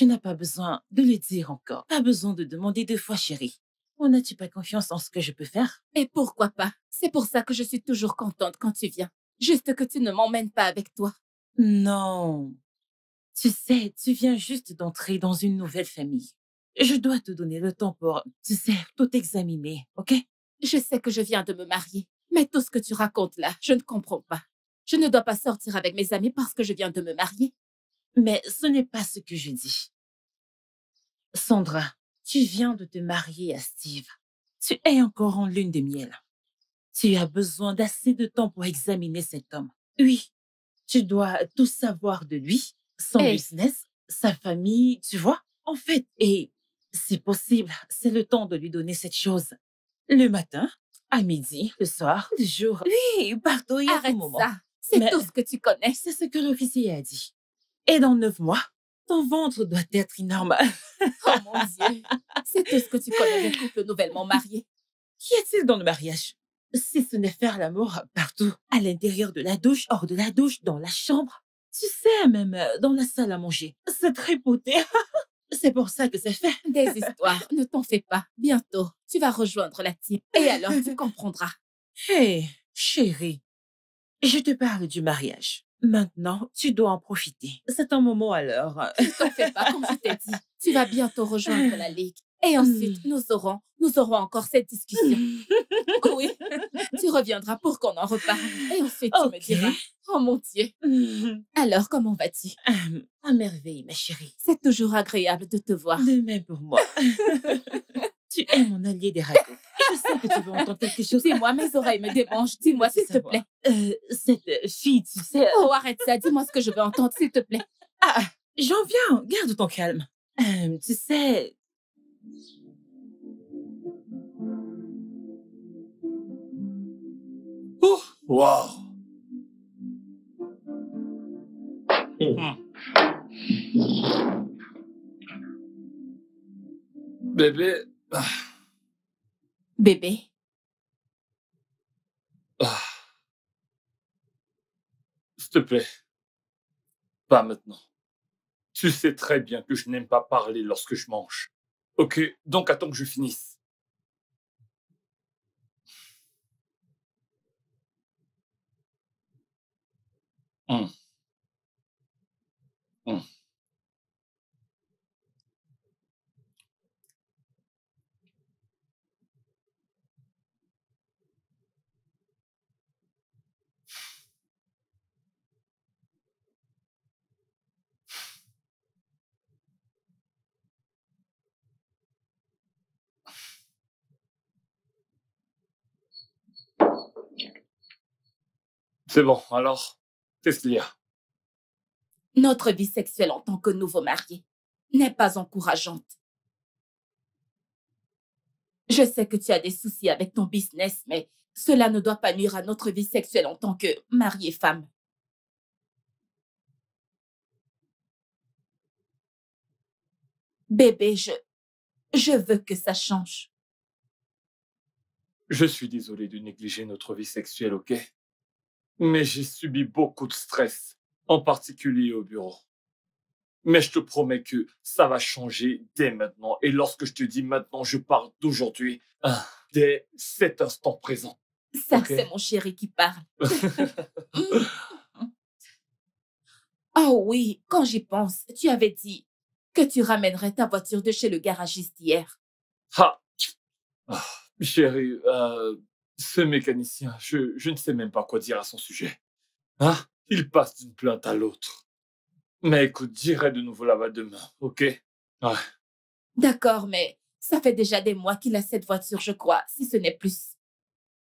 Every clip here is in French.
Tu n'as pas besoin de le dire encore. Pas besoin de demander 2 fois, chérie. Ou n'as-tu pas confiance en ce que je peux faire? Et pourquoi pas? C'est pour ça que je suis toujours contente quand tu viens. Juste que tu ne m'emmènes pas avec toi. Non. Tu sais, tu viens juste d'entrer dans une nouvelle famille. Je dois te donner le temps pour, tu sais, tout examiner, ok? Je sais que je viens de me marier, mais tout ce que tu racontes là, je ne comprends pas. Je ne dois pas sortir avec mes amis parce que je viens de me marier. Mais ce n'est pas ce que je dis. Sandra, tu viens de te marier à Steve. Tu es encore en lune de miel. Tu as besoin d'assez de temps pour examiner cet homme. Oui, tu dois tout savoir de lui, son Et business, sa famille, tu vois, en fait. Et si possible, c'est le temps de lui donner cette chose. Le matin, à midi, le soir, le jour. Oui, partout et à tout arrête moment. ça. C'est Mais tout ce que tu connais. c'est ce que l'officier a dit. Et dans 9 mois, ton ventre doit être normal. Oh mon Dieu. C'est tout ce que tu connais des couples nouvellement mariés. Qu'y a-t-il dans le mariage? Si ce n'est faire l'amour partout, à l'intérieur de la douche, hors de la douche, dans la chambre, tu sais, même dans la salle à manger. C'est tripoté. C'est pour ça que c'est fait. Des histoires, ne t'en fais pas. Bientôt, tu vas rejoindre la type. Et alors, tu comprendras. Hé, chérie, je te parle du mariage. Maintenant, tu dois en profiter. C'est un moment alors. Ne t'en fais pas, comme je t'ai dit. Tu vas bientôt rejoindre la ligue. Et ensuite, nous aurons encore cette discussion. Oui, tu reviendras pour qu'on en reparle. Et ensuite, tu me Ok. diras, oh mon Dieu. Alors, comment vas-tu? À merveille, ma chérie. C'est toujours agréable de te voir. De même pour moi. Tu es mon allié des ragots. Je sais que tu veux entendre quelque chose. Dis-moi, mes oreilles me dérangent. Dis-moi, s'il te plaît. Cette fille, tu sais. Oh, arrête ça. Dis-moi ce que je veux entendre, s'il te plaît. Ah, j'en viens. Garde ton calme. Tu sais. Oh, wow. Bébé, Bébé, ah, s'il te plaît, pas maintenant. Tu sais très bien que je n'aime pas parler lorsque je mange. Ok, donc attends que je finisse. Hum, hum. C'est bon, alors, qu'est-ce qu'il y a? notre vie sexuelle en tant que nouveau marié n'est pas encourageante. Je sais que tu as des soucis avec ton business, mais cela ne doit pas nuire à notre vie sexuelle en tant que mariée femme. Bébé, je veux que ça change. Je suis désolé de négliger notre vie sexuelle, ok? Mais j'ai subi beaucoup de stress, en particulier au bureau. Mais je te promets que ça va changer dès maintenant. Et lorsque je te dis maintenant, je parle d'aujourd'hui, dès cet instant présent. Ça, Ok? c'est mon chéri qui parle. Oh oui, quand j'y pense, tu avais dit que tu ramènerais ta voiture de chez le garagiste hier. Ah, ah, chérie, ce mécanicien, je ne sais même pas quoi dire à son sujet. Hein? Il passe d'une plainte à l'autre. Mais écoute, j'irai de nouveau là-bas demain, ok? Ouais. D'accord, mais ça fait déjà des mois qu'il a cette voiture, je crois, si ce n'est plus.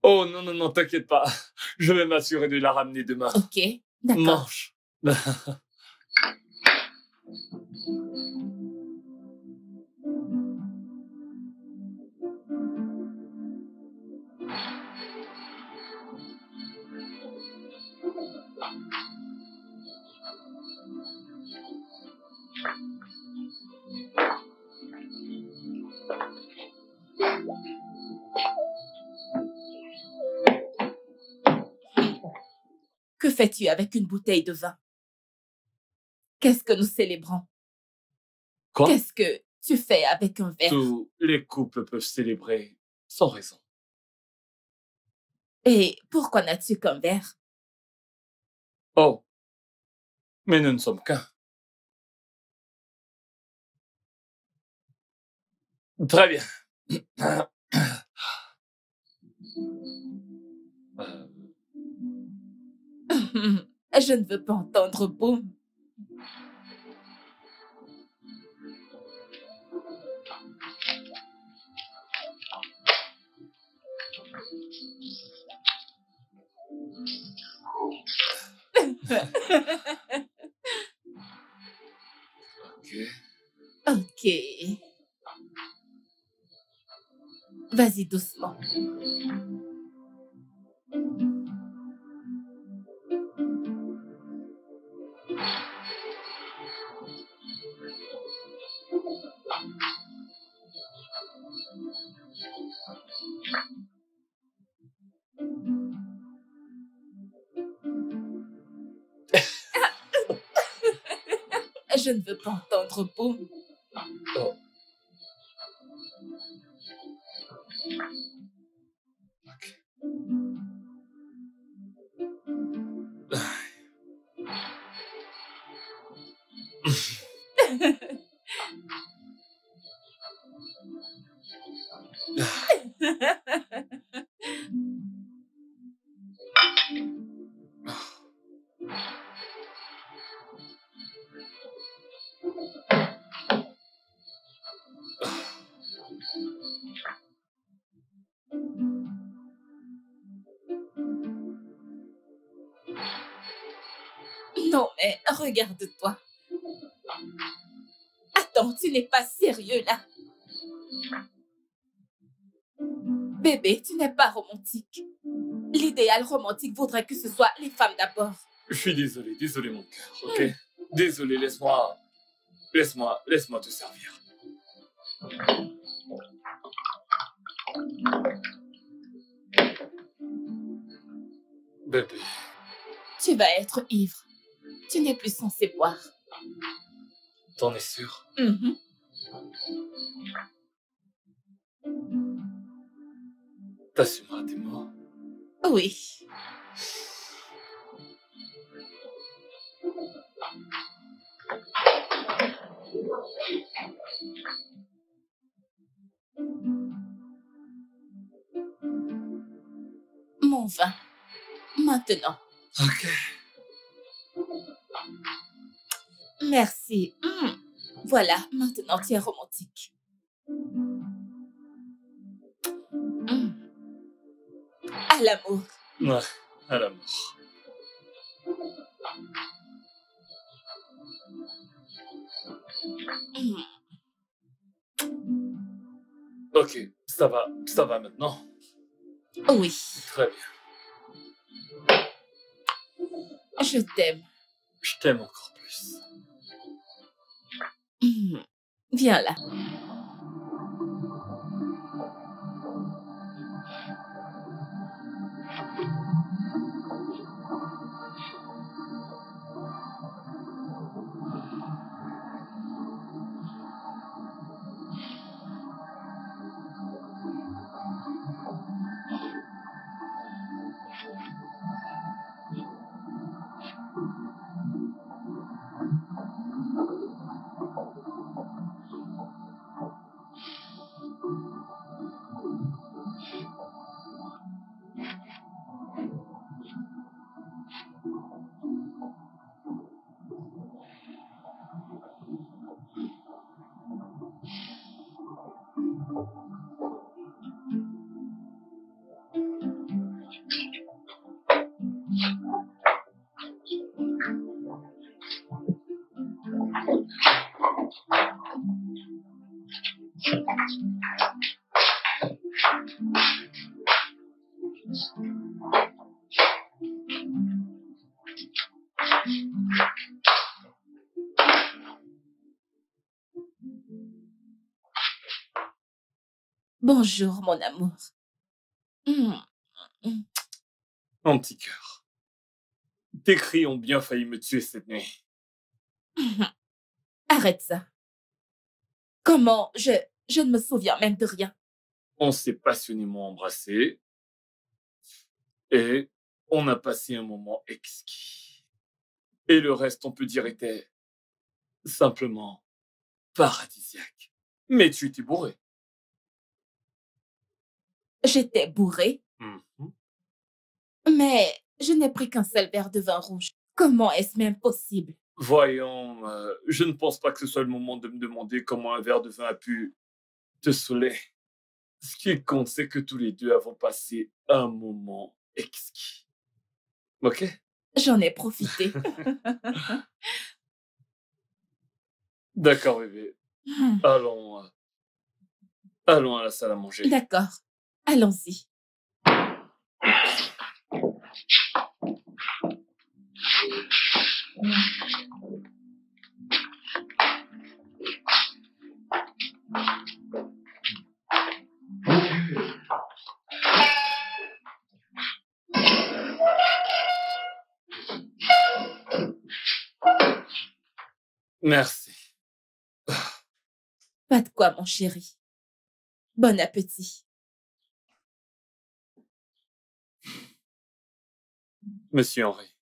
Oh non, non, non, t'inquiète pas. Je vais m'assurer de la ramener demain. Ok, d'accord. Mange. Que fais-tu avec une bouteille de vin? Qu'est-ce que nous célébrons? Quoi? Qu'est-ce que tu fais avec un verre? Tous les couples peuvent célébrer sans raison. Et pourquoi n'as-tu qu'un verre? Oh, mais nous ne sommes qu'un. Très bien. Euh, Je ne veux pas entendre boum. ok. Ok. Vas-y doucement. Je ne veux pas entendre boum. Oh. Ok. Non, mais regarde-toi. Attends, tu n'es pas sérieux là. Bébé, tu n'es pas romantique. L'idéal romantique voudrait que ce soit les femmes d'abord. Je suis désolé mon cœur, ok? Désolé, laisse-moi te servir. Bébé, Tu vas être ivre. Tu n'es plus censé boire. t'en es sûr? Mhm. T'assumeras tes mots. Oui. Mon vin. Maintenant. Ok. Merci. Voilà, maintenant tu es romantique. À l'amour. Ouais, à l'amour. Ok, ça va maintenant. Oui, Très bien. je t'aime. Je t'aime encore plus. Viens là. Bonjour, mon amour. Mon petit cœur. Tes cris ont bien failli me tuer cette nuit. Arrête ça. Comment? Je ne me souviens même de rien. On s'est passionnément embrassés et on a passé un moment exquis. Et le reste, on peut dire, était simplement paradisiaque. Mais tu étais bourré. J'étais bourrée, Mhm. mais je n'ai pris qu'un seul verre de vin rouge. Comment est-ce même possible? Voyons, je ne pense pas que ce soit le moment de me demander comment un verre de vin a pu te saouler. Ce qui compte, c'est que tous les deux avons passé un moment exquis. Ok? J'en ai profité. D'accord, bébé. Hmm, Allons, allons à la salle à manger. D'accord. Allons-y. Merci. Pas de quoi, mon chéri. Bon appétit. Monsieur Henry,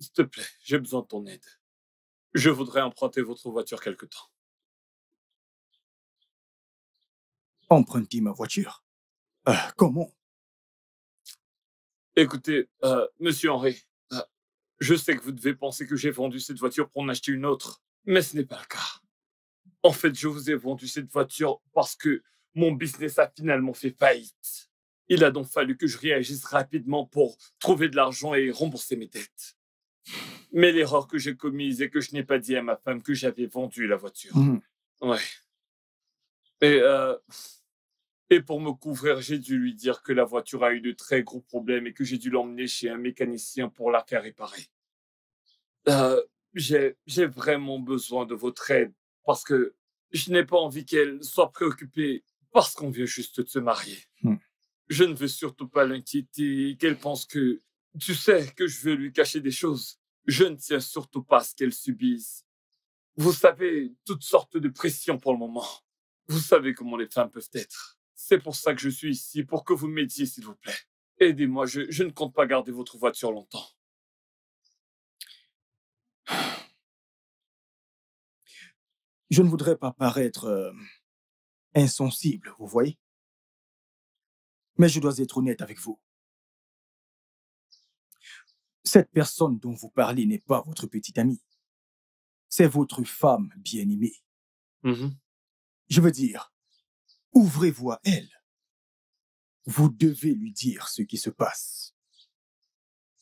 s'il te plaît, j'ai besoin de ton aide. Je voudrais emprunter votre voiture quelque temps. Emprunter ma voiture. Comment? Écoutez, monsieur Henry, je sais que vous devez penser que j'ai vendu cette voiture pour en acheter une autre, mais ce n'est pas le cas. En fait, je vous ai vendu cette voiture parce que mon business a finalement fait faillite. Il a donc fallu que je réagisse rapidement pour trouver de l'argent et rembourser mes dettes. Mais l'erreur que j'ai commise est que je n'ai pas dit à ma femme que j'avais vendu la voiture. Mhm. Ouais. Et, et pour me couvrir, j'ai dû lui dire que la voiture a eu de très gros problèmes et que j'ai dû l'emmener chez un mécanicien pour la faire réparer. Euh, j'ai vraiment besoin de votre aide parce que je n'ai pas envie qu'elle soit préoccupée parce qu'on vient juste de se marier. Hmm. Je ne veux surtout pas l'inquiéter et qu'elle pense que, tu sais, que je veux lui cacher des choses. Je ne tiens surtout pas à ce qu'elle subisse. Vous savez, toutes sortes de pressions pour le moment. Vous savez comment les femmes peuvent être. C'est pour ça que je suis ici, pour que vous m'aidiez, s'il vous plaît. Aidez-moi, je ne compte pas garder votre voiture longtemps. Je ne voudrais pas paraître insensible, vous voyez? Mais je dois être honnête avec vous. Cette personne dont vous parlez n'est pas votre petite amie. C'est votre femme bien-aimée. Mhm. Je veux dire, ouvrez-vous à elle. Vous devez lui dire ce qui se passe.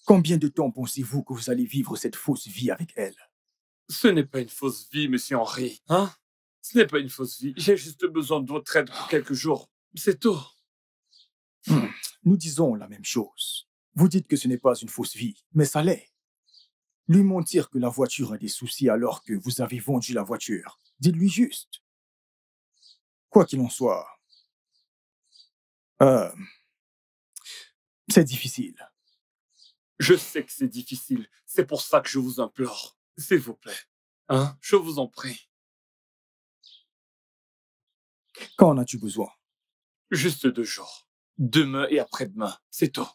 Combien de temps pensez-vous que vous allez vivre cette fausse vie avec elle? Ce n'est pas une fausse vie, monsieur Henry. Hein? Ce n'est pas une fausse vie. J'ai juste besoin de votre aide pour quelques jours. C'est tout. Nous disons la même chose. Vous dites que ce n'est pas une fausse vie, mais ça l'est. Lui mentir que la voiture a des soucis alors que vous avez vendu la voiture. Dites-lui juste. Quoi qu'il en soit, c'est difficile. Je sais que c'est difficile. C'est pour ça que je vous implore. S'il vous plaît. Hein? Je vous en prie. Quand en as-tu besoin? Juste 2 jours. Demain et après-demain. C'est tout.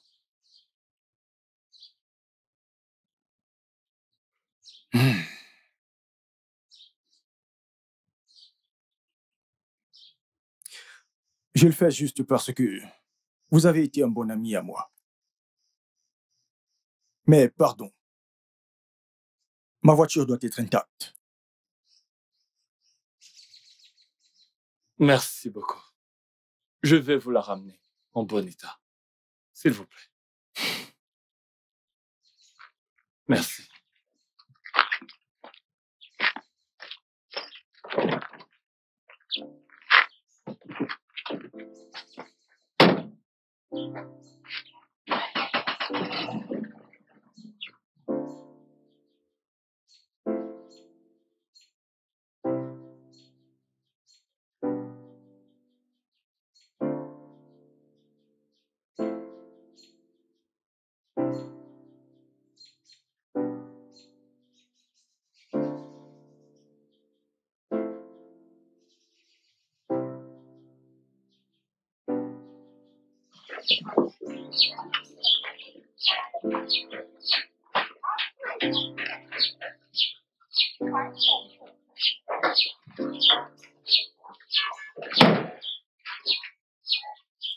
Je le fais juste parce que vous avez été un bon ami à moi. Mais pardon, ma voiture doit être intacte. Merci beaucoup. Je vais vous la ramener en bon état. S'il vous plaît. Merci.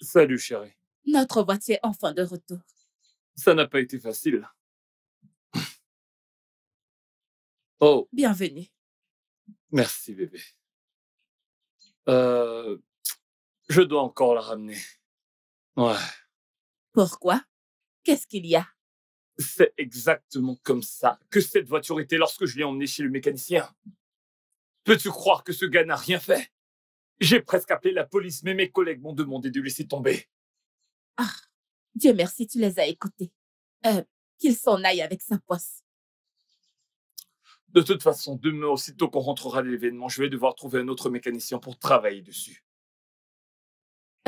Salut, chérie. Notre voiture est enfin de retour. Ça n'a pas été facile. Oh, Bienvenue. merci, bébé. Je dois encore la ramener. Ouais, Pourquoi? Qu'est-ce qu'il y a? c'est exactement comme ça que cette voiture était lorsque je l'ai emmenée chez le mécanicien. Peux-tu croire que ce gars n'a rien fait? J'ai presque appelé la police, mais mes collègues m'ont demandé de laisser tomber. Ah, Dieu merci, tu les as écoutés. Qu'il s'en aille avec sa poisse. De toute façon, demain, aussitôt qu'on rentrera de l'événement, je vais devoir trouver un autre mécanicien pour travailler dessus.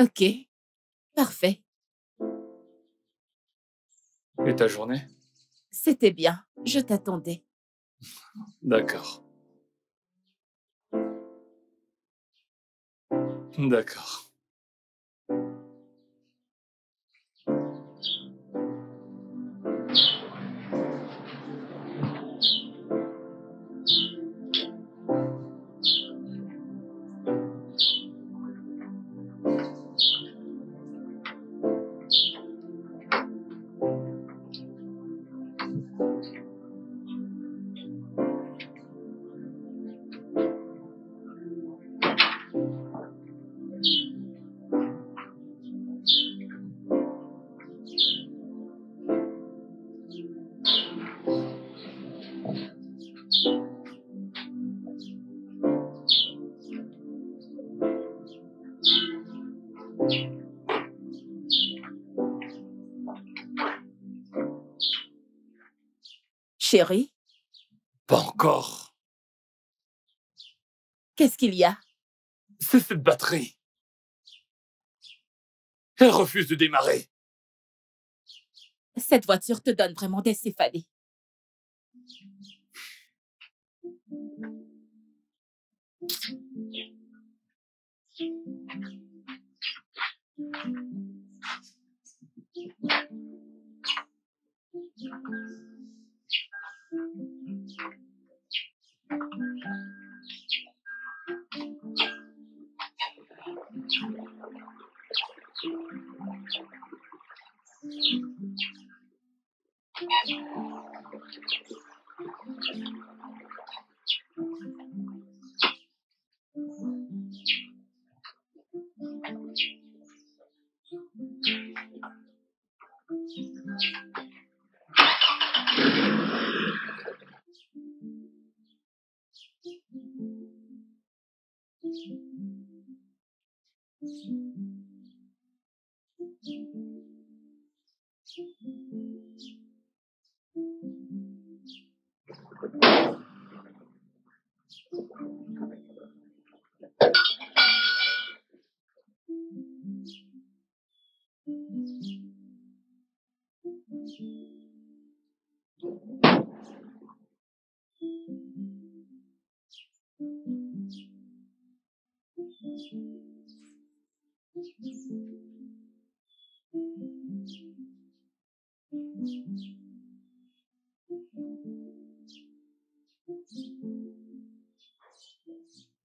Ok, parfait. Et ta journée? C'était bien, je t'attendais. D'accord. D'accord. Chérie, Pas encore. qu'est-ce qu'il y a? C'est cette batterie. Elle refuse de démarrer. Cette voiture te donne vraiment des céphalées.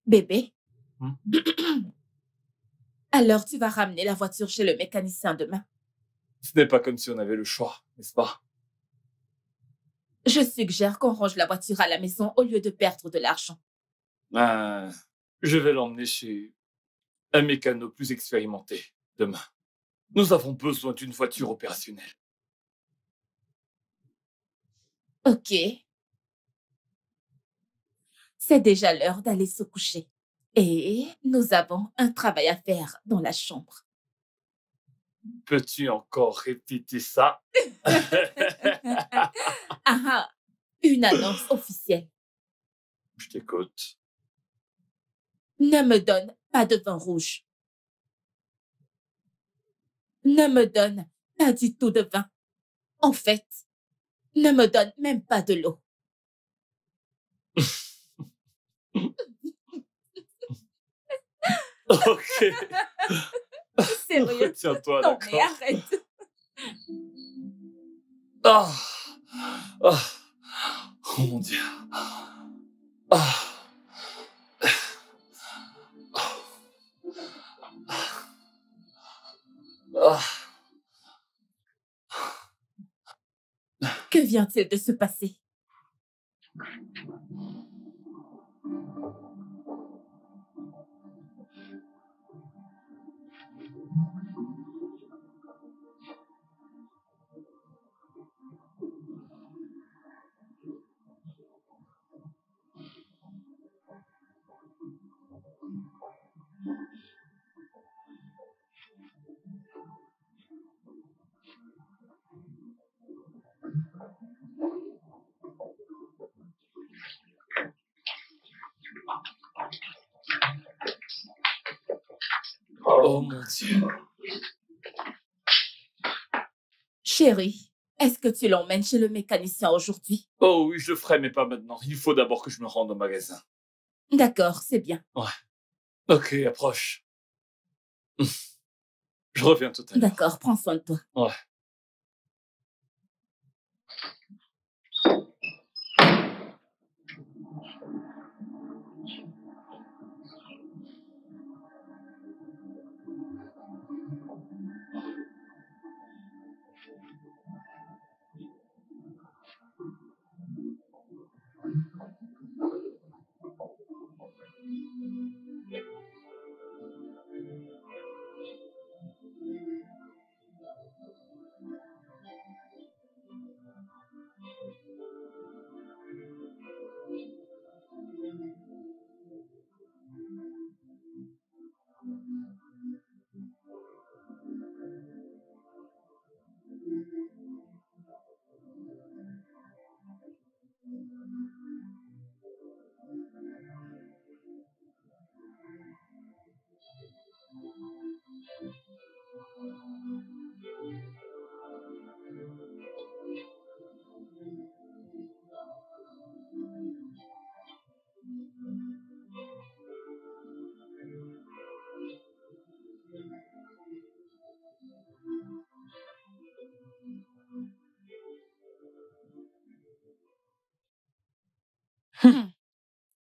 Bébé, alors tu vas ramener la voiture chez le mécanicien demain. Ce n'est pas comme si on avait le choix, n'est-ce pas? Je suggère qu'on range la voiture à la maison au lieu de perdre de l'argent. Je vais l'emmener chez un mécano plus expérimenté demain. Nous avons besoin d'une voiture opérationnelle. Ok. C'est déjà l'heure d'aller se coucher. Et nous avons un travail à faire dans la chambre. Peux-tu encore répéter ça? Ah, une annonce officielle. Je t'écoute. Ne me donne pas de vin rouge. Ne me donne pas du tout de vin. En fait, ne me donne même pas de l'eau. Ok. Sérieux? Tiens-toi, Non, mais d'accord. arrête. Ah. Ah. Oh mon Dieu. Ah. Ah. Que vient-il de se passer? Oh mon Dieu. Chérie, est-ce que tu l'emmènes chez le mécanicien aujourd'hui? Oh oui, je le ferai, mais pas maintenant. Il faut d'abord que je me rende au magasin. D'accord, c'est bien. Ouais. Ok, approche. Je reviens tout à l'heure. D'accord, prends soin de toi. Ouais.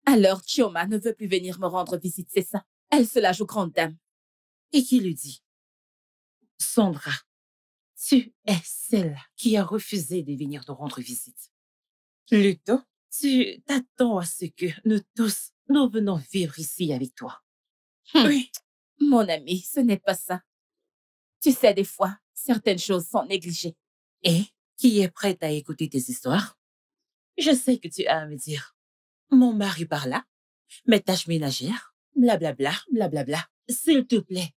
Alors, Chioma ne veut plus venir me rendre visite, c'est ça? Elle se la joue grande dame. Et qui lui dit? Sandra, tu es celle qui a refusé de venir te rendre visite. Plutôt, tu t'attends à ce que nous venons vivre ici avec toi. Oui. Mon ami, ce n'est pas ça. Tu sais, des fois, certaines choses sont négligées. Et qui est prête à écouter tes histoires? Je sais que tu as à me dire. Mon mari par là, mes tâches ménagères, blablabla, blablabla. S'il te plaît.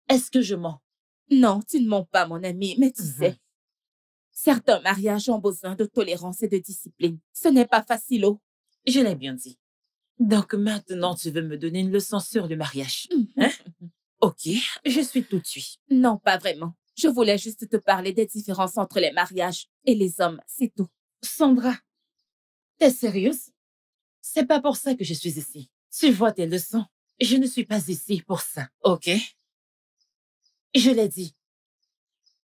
Est-ce que je mens? Non, tu ne mens pas, mon ami, mais tu Mhm. sais, certains mariages ont besoin de tolérance et de discipline. Ce n'est pas facile, oh. Je l'ai bien dit. Donc maintenant, tu veux me donner une leçon sur le mariage. Hein? Ok, je suis tout suite. Non, pas vraiment. Je voulais juste te parler des différences entre les mariages et les hommes, c'est tout. Sandra, t'es sérieuse? C'est pas pour ça que je suis ici. Tu vois tes leçons. Je ne suis pas ici pour ça, ok? Je l'ai dit.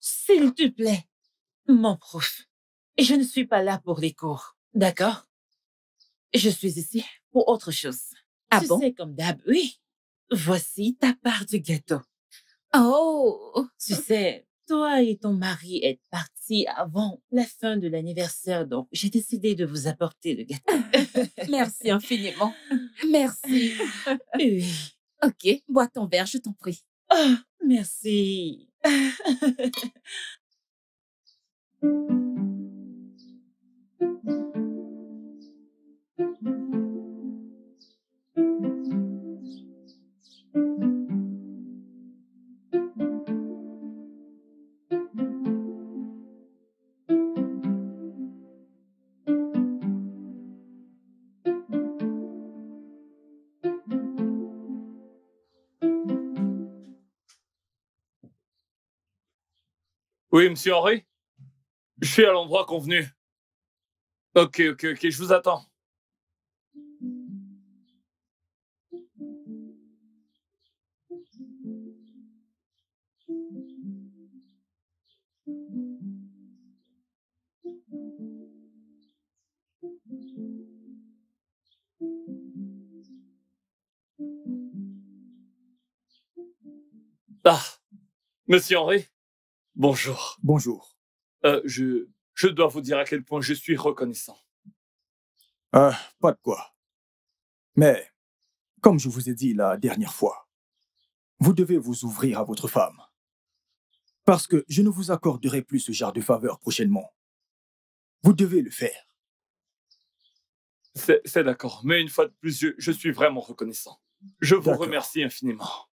S'il te plaît, mon prof. Je ne suis pas là pour les cours, d'accord? Je suis ici pour autre chose. Ah Tu bon? sais, comme d'hab, oui. Voici ta part du gâteau. Oh, Tu sais, toi et ton mari êtes partis avant la fin de l'anniversaire, donc j'ai décidé de vous apporter le gâteau. merci infiniment. Merci. Oui. Ok, bois ton verre, je t'en prie. Ah, merci. Oui, monsieur Henry? Je suis à l'endroit convenu. Ok, je vous attends. Ah, Monsieur Henry, bonjour. Bonjour. Je dois vous dire à quel point je suis reconnaissant. Pas de quoi. Mais, comme je vous ai dit la dernière fois, vous devez vous ouvrir à votre femme. Parce que je ne vous accorderai plus ce genre de faveur prochainement. Vous devez le faire. C'est d'accord, mais une fois de plus, je suis vraiment reconnaissant. Je vous D'accord. remercie infiniment.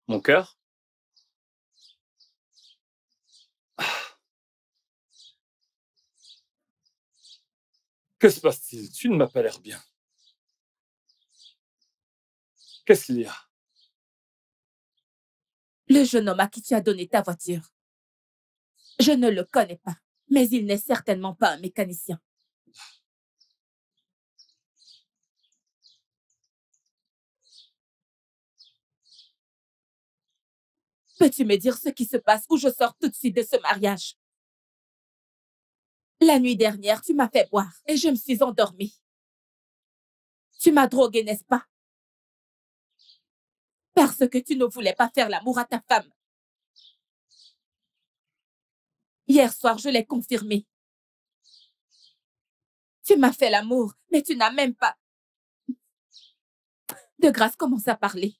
Mon cœur? Que se passe-t-il? Tu ne m'as pas l'air bien. Qu'est-ce qu'il y a? Le jeune homme à qui tu as donné ta voiture. Je ne le connais pas, mais il n'est certainement pas un mécanicien. Peux-tu me dire ce qui se passe ou je sors tout de suite de ce mariage? La nuit dernière, tu m'as fait boire et je me suis endormie. Tu m'as droguée, n'est-ce pas? Parce que tu ne voulais pas faire l'amour à ta femme. Hier soir, je l'ai confirmé. Tu m'as fait l'amour, mais tu n'as même pas... De grâce, commence à parler.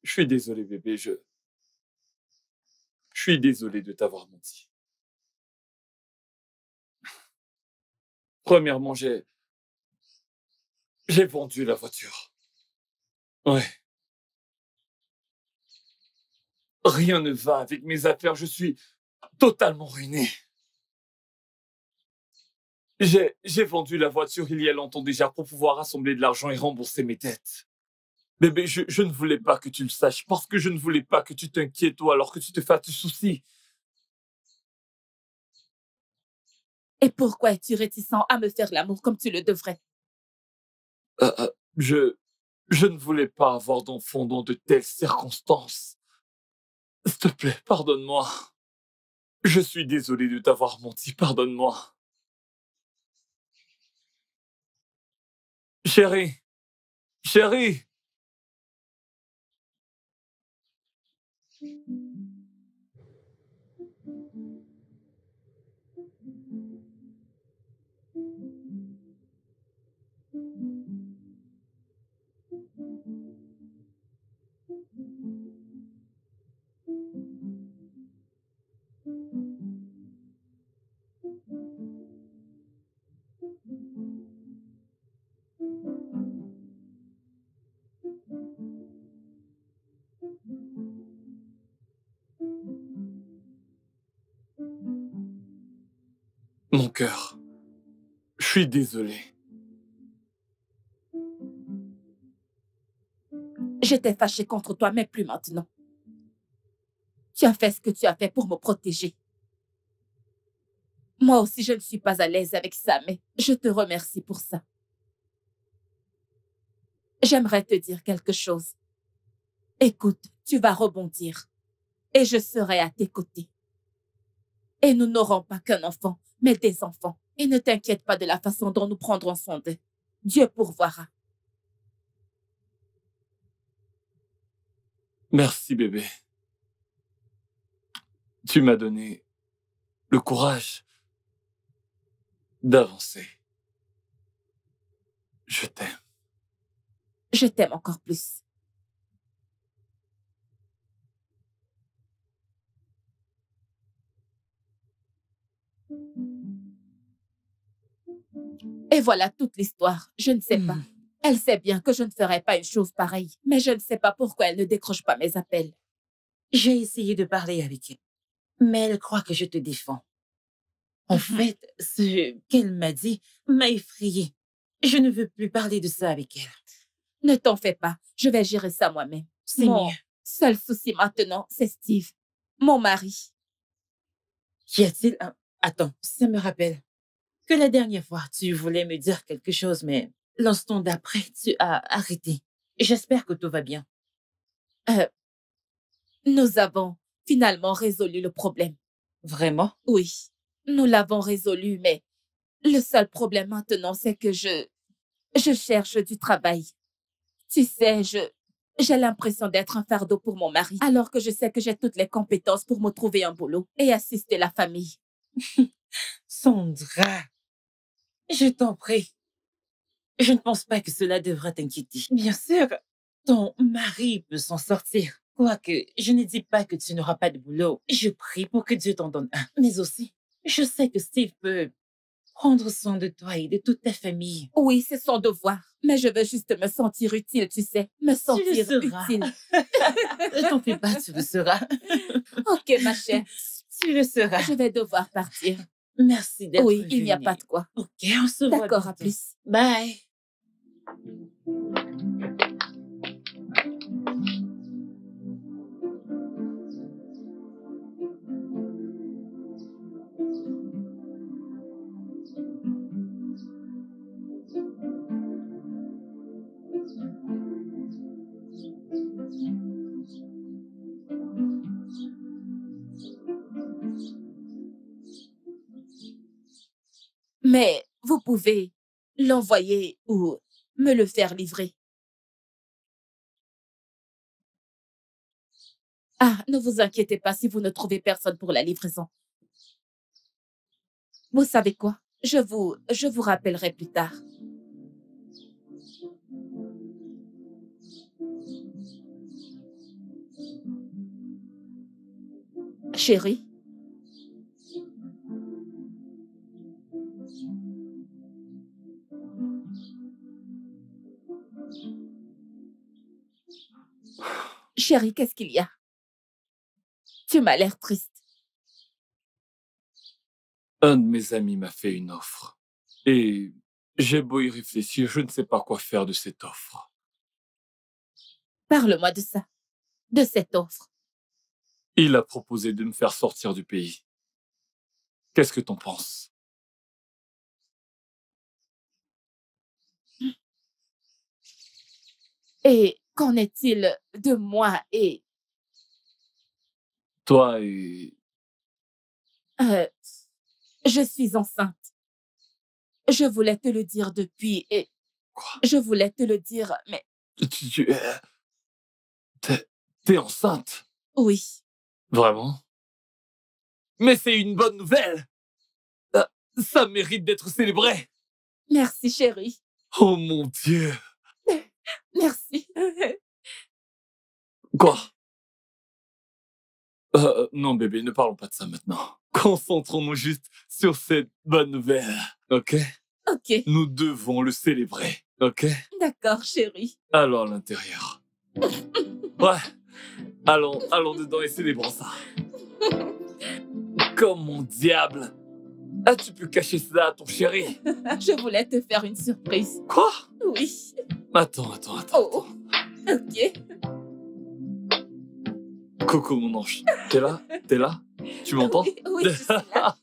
Je suis désolé, bébé, je suis désolé de t'avoir menti. Premièrement, j'ai vendu la voiture. Ouais. Rien ne va avec mes affaires, je suis totalement ruiné. J'ai vendu la voiture il y a longtemps déjà pour pouvoir rassembler de l'argent et rembourser mes dettes. Bébé, je ne voulais pas que tu le saches parce que je ne voulais pas que tu t'inquiètes toi alors que tu te fasses du souci. Et pourquoi es-tu réticent à me faire l'amour comme tu le devrais? Je ne voulais pas avoir d'enfant dans de telles circonstances. S'il te plaît, pardonne-moi. Je suis désolé de t'avoir menti, pardonne-moi. Chérie, chérie. Mon cœur, je suis désolé. J'étais fâchée contre toi, mais plus maintenant. Tu as fait ce que tu as fait pour me protéger. Moi aussi, je ne suis pas à l'aise avec ça, mais je te remercie pour ça. J'aimerais te dire quelque chose. Écoute, tu vas rebondir et je serai à tes côtés. Et nous n'aurons pas qu'un enfant, mais des enfants. Et ne t'inquiète pas de la façon dont nous prendrons soin d'eux. Dieu pourvoira. Merci, bébé. Tu m'as donné le courage d'avancer. Je t'aime. Je t'aime encore plus. Et voilà toute l'histoire. Je ne sais pas. Elle sait bien que je ne ferai pas une chose pareille, mais je ne sais pas pourquoi elle ne décroche pas mes appels. J'ai essayé de parler avec elle, mais elle croit que je te défends. En fait, ce qu'elle m'a dit m'a effrayée. Je ne veux plus parler de ça avec elle. Ne t'en fais pas, je vais gérer ça moi-même. C'est Mon mieux. seul souci maintenant, c'est Steve, mon mari. Qu'y a-t-il un... Attends, ça me rappelle que la dernière fois, tu voulais me dire quelque chose, mais l'instant d'après, tu as arrêté. J'espère que tout va bien. Nous avons finalement résolu le problème. Vraiment? Oui, nous l'avons résolu, mais le seul problème maintenant, c'est que je cherche du travail. Tu sais, j'ai l'impression d'être un fardeau pour mon mari, alors que je sais que j'ai toutes les compétences pour me trouver un boulot et assister la famille. Sandra, je t'en prie. Je ne pense pas que cela devra t'inquiéter. Bien sûr, ton mari peut s'en sortir. Quoique, je ne dis pas que tu n'auras pas de boulot. Je prie pour que Dieu t'en donne un. Mais aussi, je sais que Steve peut prendre soin de toi et de toute ta famille. Oui, c'est son devoir, mais je veux juste me sentir utile, tu sais, me sentir seras. utile. Ne t'en fais pas, tu le seras. Ok, ma chère, Tu le seras. je vais devoir partir. Merci d'être Oui, il n'y a venue. pas de quoi. Ok, on se voit D'accord, à bientôt. plus. Bye. Mais vous pouvez l'envoyer ou me le faire livrer. Ah, ne vous inquiétez pas si vous ne trouvez personne pour la livraison. Vous savez quoi? Je vous rappellerai plus tard. Chérie? Chérie, qu'est-ce qu'il y a? Tu m'as l'air triste. Un de mes amis m'a fait une offre. Et j'ai beau y réfléchir, je ne sais pas quoi faire de cette offre. Parle-moi de ça, de cette offre. Il a proposé de me faire sortir du pays. Qu'est-ce que t'en penses? Et qu'en est-il de moi et... Toi et... je suis enceinte. Je voulais te le dire depuis et... Quoi? Je voulais te le dire, mais T'es enceinte? oui. Vraiment? Mais c'est une bonne nouvelle! Ça mérite d'être célébré! Merci, chérie. Oh mon Dieu! Merci. Quoi? Non bébé, ne parlons pas de ça maintenant. Concentrons-nous juste sur cette bonne nouvelle, ok? Ok, Nous devons le célébrer, ok? d'accord, chérie. Allons à l'intérieur. Ouais, allons dedans et célébrons ça. Comme mon diable! As-tu pu cacher ça à ton chéri? Je voulais te faire une surprise. Quoi? Oui. Attends. Oh, ok. Coco, mon ange, t'es là? Tu m'entends? Oui, je suis là.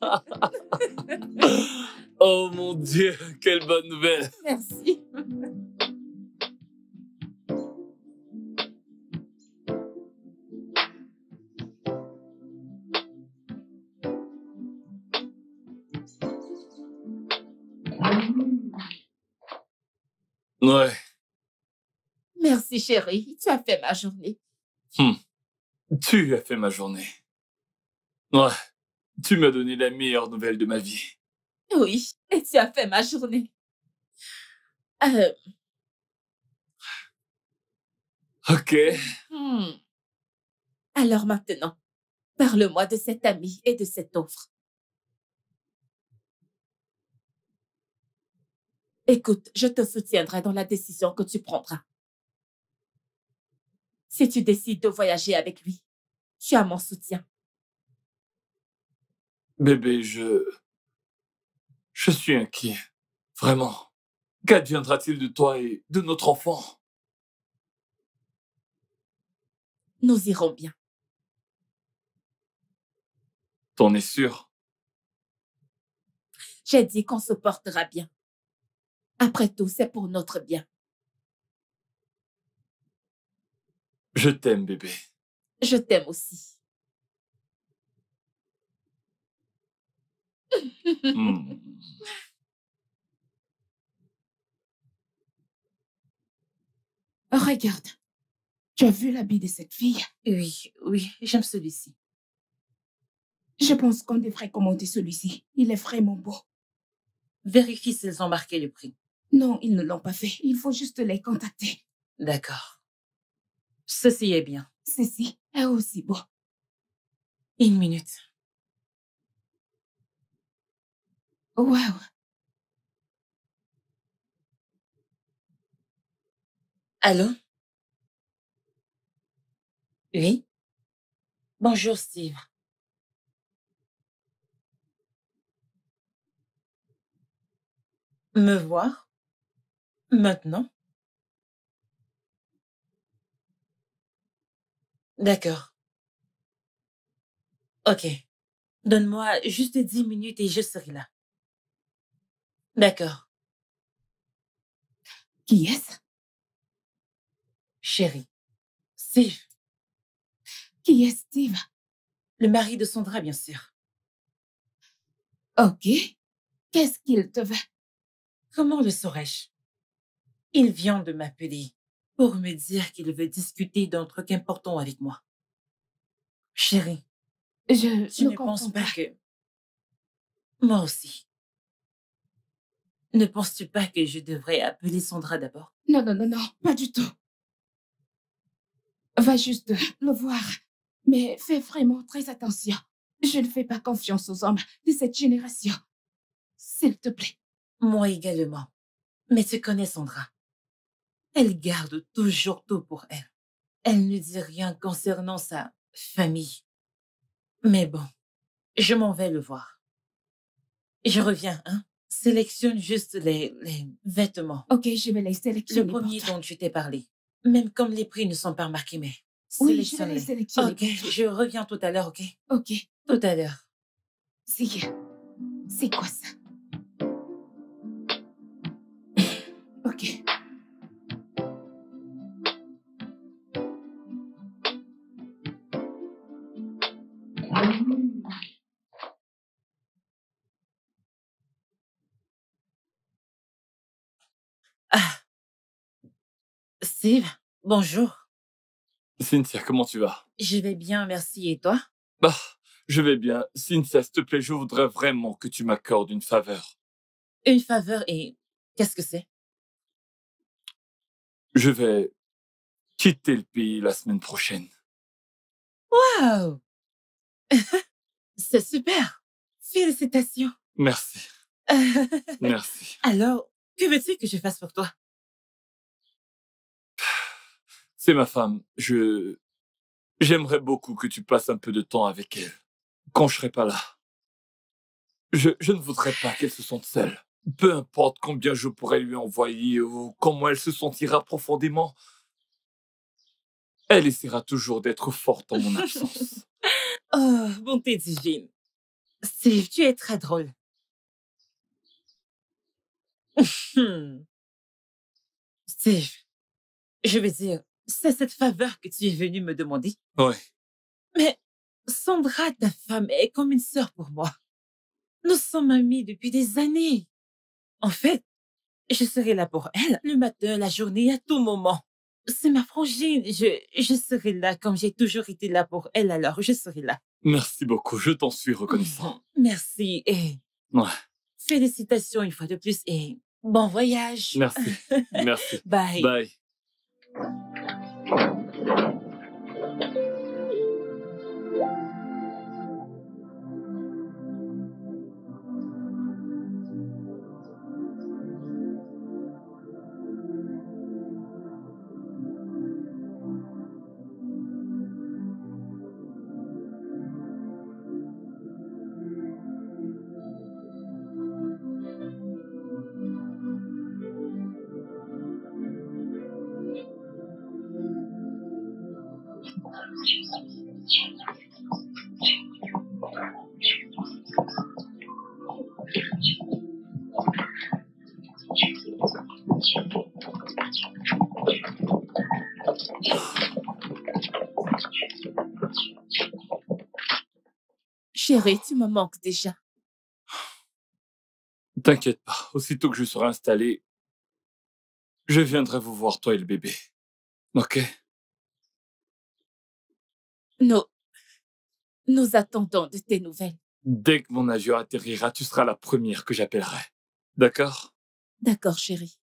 Oh mon Dieu, quelle bonne nouvelle! Merci. Ouais, Merci, chérie. Tu as fait ma journée. tu as fait ma journée. Ouais, tu m'as donné la meilleure nouvelle de ma vie. Oui, et tu as fait ma journée. Ok. Alors maintenant, parle-moi de cet ami et de cette offre. Écoute, je te soutiendrai dans la décision que tu prendras. Si tu décides de voyager avec lui, tu as mon soutien. Bébé, je suis inquiet. Vraiment. Qu'adviendra-t-il de toi et de notre enfant? Nous irons bien. T'en es sûr? J'ai dit qu'on se portera bien. Après tout, c'est pour notre bien. Je t'aime, bébé. Je t'aime aussi. Hmm. Regarde, tu as vu l'habit de cette fille? Oui, j'aime celui-ci. Je pense qu'on devrait commander celui-ci. Il est vraiment beau. Vérifie s'ils ont marqué le prix. Non, ils ne l'ont pas fait. Il faut juste les contacter. D'accord. Ceci est bien. Ceci est aussi beau. Une minute. Waouh! Allô? Oui? Bonjour, Steve. Me voir? Maintenant? D'accord. Ok. Donne-moi juste 10 minutes et je serai là. D'accord. Qui est-ce? Chérie. Steve, Qui est Steve? le mari de Sandra, bien sûr. Ok. Qu'est-ce qu'il te veut? Comment le saurais-je? Il vient de m'appeler pour me dire qu'il veut discuter d'un truc important avec moi. Chérie, Je tu ne ne penses comprends pas pas. que... Moi aussi. Ne penses-tu pas que je devrais appeler Sandra d'abord? Non, non, non, non, pas du tout. Va juste le voir. Mais fais vraiment très attention. Je ne fais pas confiance aux hommes de cette génération. S'il te plaît. Moi également. Mais tu connais Sandra. Elle garde toujours tout pour elle. Elle ne dit rien concernant sa famille. Mais bon, je m'en vais le voir. Je reviens, hein? Sélectionne juste les vêtements. Ok, je vais les Le sélectionner pour premier toi. dont tu t'es parlé. Même comme les prix ne sont pas marqués, mais Oui, je vais les sélectionne-les. sélectionner Ok, pour toi. je reviens tout à l'heure, ok? Ok. Tout à l'heure. C'est quoi ça? Ok. Ah, Steve, bonjour. Cynthia, comment tu vas? Je vais bien, merci. Et toi? Bah, je vais bien. Cynthia, s'il te plaît, je voudrais vraiment que tu m'accordes une faveur. Une faveur et qu'est-ce que c'est? Je vais quitter le pays la semaine prochaine. Waouh! C'est super! Félicitations! Merci, merci. Alors, que veux-tu que je fasse pour toi? C'est ma femme. J'aimerais beaucoup que tu passes un peu de temps avec elle. Quand je serai pas là. Je ne voudrais pas qu'elle se sente seule. Peu importe combien je pourrais lui envoyer ou comment elle se sentira profondément, elle essaiera toujours d'être forte en mon absence. Oh, bonté divine. Steve, tu es très drôle. Hmm. Steve, je veux dire, c'est cette faveur que tu es venu me demander. Ouais, Mais Sandra, ta femme, est comme une sœur pour moi. Nous sommes amis depuis des années. En fait, je serai là pour elle, le matin, la journée, à tout moment. C'est ma frangine. Je serai là comme j'ai toujours été là pour elle, alors je serai là. merci beaucoup, je t'en suis reconnaissant. Merci et Ouais, félicitations une fois de plus et bon voyage. merci, merci. Bye. Bye. Chérie, tu me manques déjà. T'inquiète pas, aussitôt que je serai installé, je viendrai vous voir, toi et le bébé. Ok? Nous attendons de tes nouvelles. Dès que mon avion atterrira, tu seras la première que j'appellerai. D'accord? D'accord, chérie.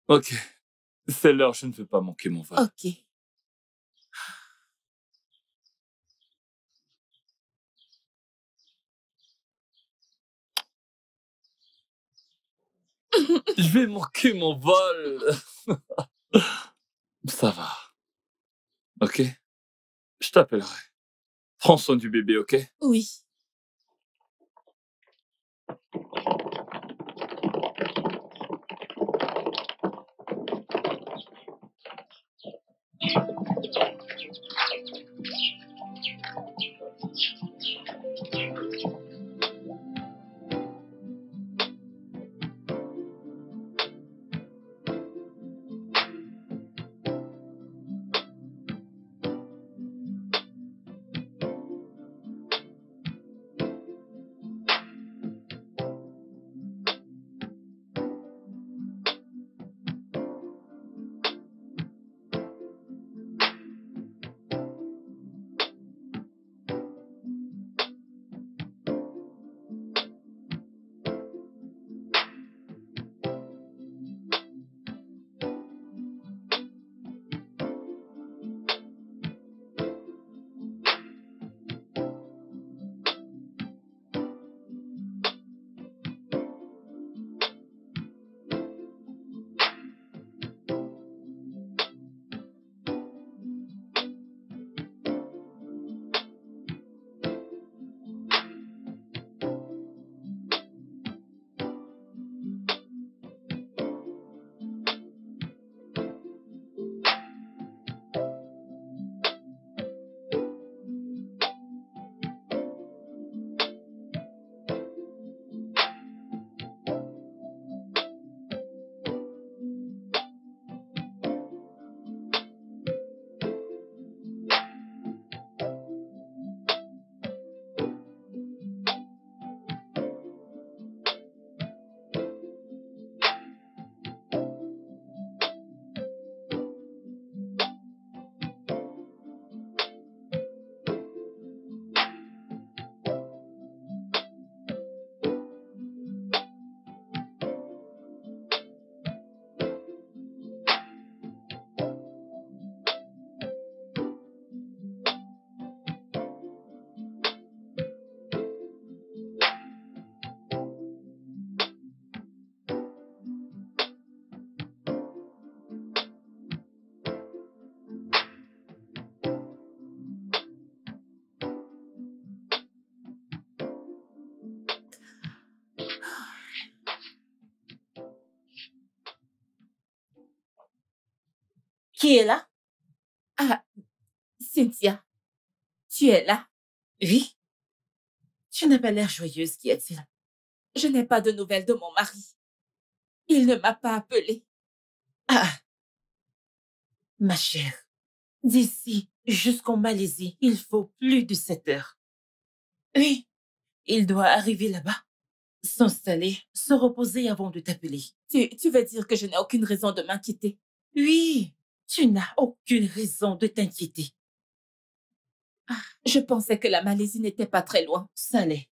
Ok. C'est l'heure, je ne veux pas manquer mon vol. Ok. Je vais manquer mon vol. Ça va. Ok? Je t'appellerai. Prends soin du bébé, ok? Oui. Qui est là? Ah, Cynthia, tu es là? Oui. Tu n'as pas l'air joyeuse, qu'y a-t-il? Je n'ai pas de nouvelles de mon mari. Il ne m'a pas appelée. Ah, ma chère, d'ici jusqu'en Malaisie, il faut plus de 7 heures. Oui, il doit arriver là-bas, s'installer, se reposer avant de t'appeler. Tu veux dire que je n'ai aucune raison de m'inquiéter? Oui, tu n'as aucune raison de t'inquiéter. Je pensais que la Malaisie n'était pas très loin. Ça l'est.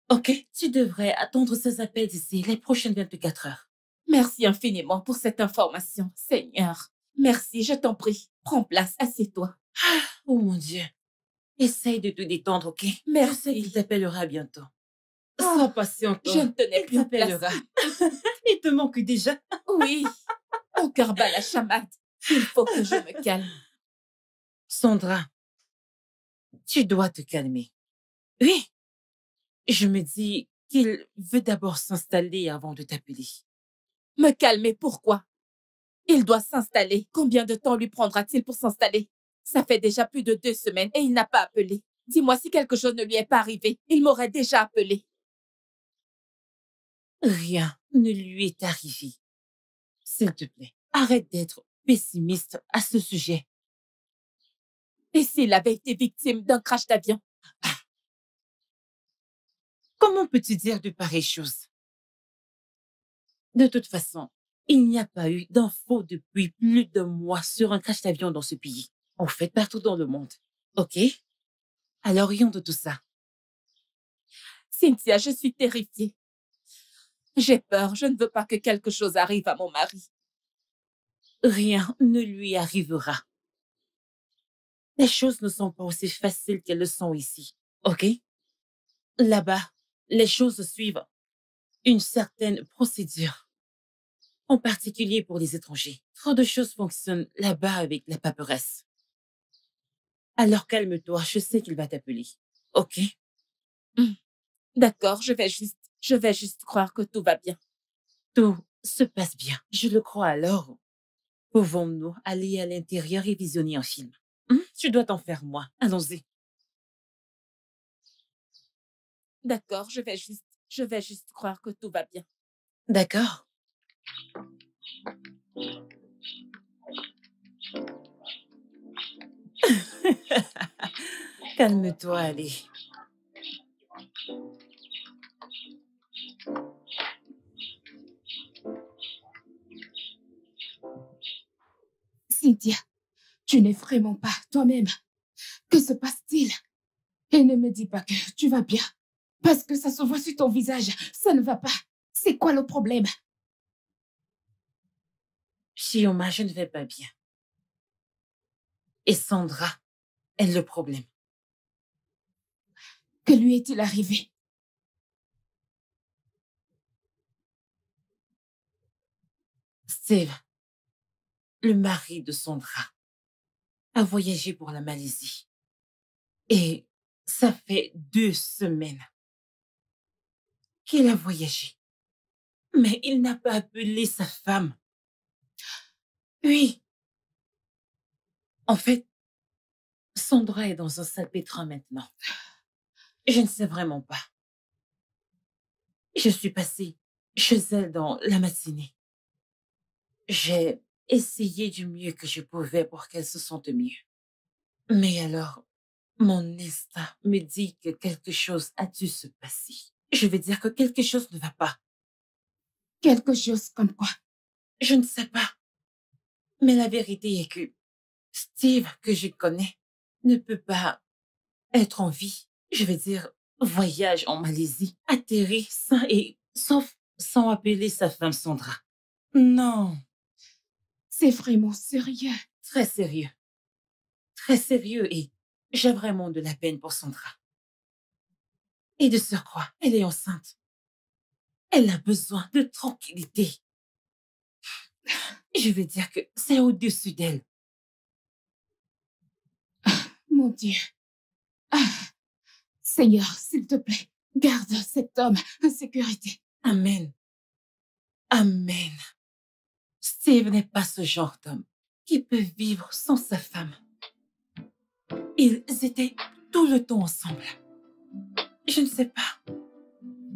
Ok, tu devrais attendre ces appels d'ici les prochaines 24 heures. Merci infiniment pour cette information, Seigneur. Merci, je t'en prie. Prends place, assieds-toi. Oh mon Dieu. Essaye de te détendre, ok? Merci. Je sais qu'il t'appellera bientôt. Oh, Sois patiente. Je ne tenais Il plus en place. t'appellera. Il te manque déjà. Oui, mon cœur bat la chamade. Il faut que je me calme. Sandra, Tu dois te calmer. Oui, je me dis qu'il veut d'abord s'installer avant de t'appeler. Me calmer, pourquoi? Il doit s'installer. Combien de temps lui prendra-t-il pour s'installer? Ça fait déjà plus de 2 semaines et il n'a pas appelé. Dis-moi, si quelque chose ne lui est pas arrivé, il m'aurait déjà appelé. Rien ne lui est arrivé. S'il te plaît, arrête d'être pessimiste à ce sujet. Et s'il avait été victime d'un crash d'avion? Comment peux-tu dire de pareilles choses? De toute façon, il n'y a pas eu d'infos depuis plus d'un mois sur un crash d'avion dans ce pays. En fait, partout dans le monde. OK? Alors, rions de tout ça. Cynthia, je suis terrifiée. J'ai peur, je ne veux pas que quelque chose arrive à mon mari. Rien ne lui arrivera. Les choses ne sont pas aussi faciles qu'elles le sont ici. OK? Là-bas, les choses suivent une certaine procédure. En particulier pour les étrangers. Trop de choses fonctionnent là-bas avec la paperesse. Alors calme-toi, je sais qu'il va t'appeler. OK? D'accord, je vais juste croire que tout va bien. Tout se passe bien. Je le crois alors. Pouvons-nous aller à l'intérieur et visionner un film? Tu dois t'en faire moi. Allons-y. D'accord, je vais juste croire que tout va bien. D'accord. Calme-toi, allez. Cynthia, tu n'es vraiment pas toi-même. Que se passe-t-il? Et ne me dis pas que tu vas bien. Parce que ça se voit sur ton visage. Ça ne va pas. C'est quoi le problème? Chioma, je ne vais pas bien. Et Sandra est le problème. Que lui est-il arrivé? Steve, le mari de Sandra, a voyagé pour la Malaisie. Et ça fait 2 semaines qu'il a voyagé. Mais il n'a pas appelé sa femme. Oui. En fait, Sandra est dans un sale pétrin maintenant. Je ne sais vraiment pas. Je suis passée chez elle dans la matinée. J'ai essayé du mieux que je pouvais pour qu'elle se sente mieux. Mais alors, mon instinct me dit que quelque chose a dû se passer. Je veux dire que quelque chose ne va pas. Quelque chose comme quoi? Je ne sais pas. Mais la vérité est que Steve, que je connais, ne peut pas être en vie. Je veux dire, voyage en Malaisie, atterrir sain et sauf sans appeler sa femme Sandra. Non, C'est vraiment sérieux. très sérieux. Très sérieux et j'ai vraiment de la peine pour Sandra. Et de surcroît, elle est enceinte. Elle a besoin de tranquillité. Je veux dire que c'est au-dessus d'elle. Mon Dieu. Ah, Seigneur, s'il te plaît, garde cet homme en sécurité. Amen. Amen. Steve n'est pas ce genre d'homme qui peut vivre sans sa femme. Ils étaient tout le temps ensemble. Je ne sais pas.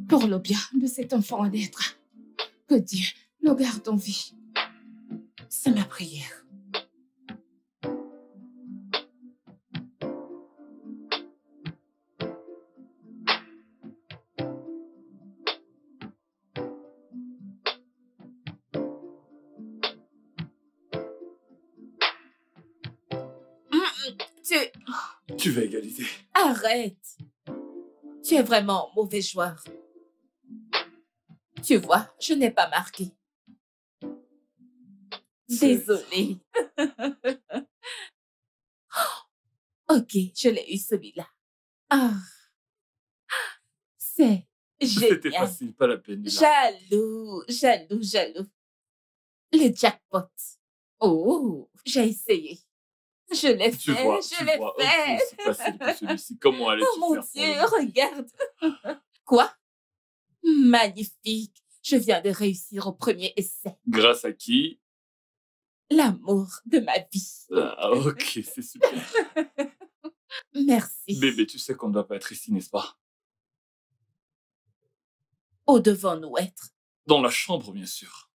Pour le bien de cet enfant à naître, que Dieu le garde en vie. C'est ma prière. Tu vas égaliser. Arrête. Tu es vraiment mauvais joueur. Tu vois, je n'ai pas marqué. Désolée. Ok, je l'ai eu celui-là. Ah, c'est C'était génial. facile, pas la peine. Jaloux. Le jackpot. Oh, j'ai essayé. Je l'ai Tu fait, vois, je l'ai ok, fait. c'est facile que celui-ci. Comment allais-tu Oh mon faire pour Dieu, le regarde. Quoi? Magnifique. Je viens de réussir au premier essai. Grâce à qui? L'amour de ma vie. Ah, ok, c'est super. Merci. Bébé, tu sais qu'on ne doit pas être ici, n'est-ce pas? Où devons-nous être? Dans la chambre, bien sûr.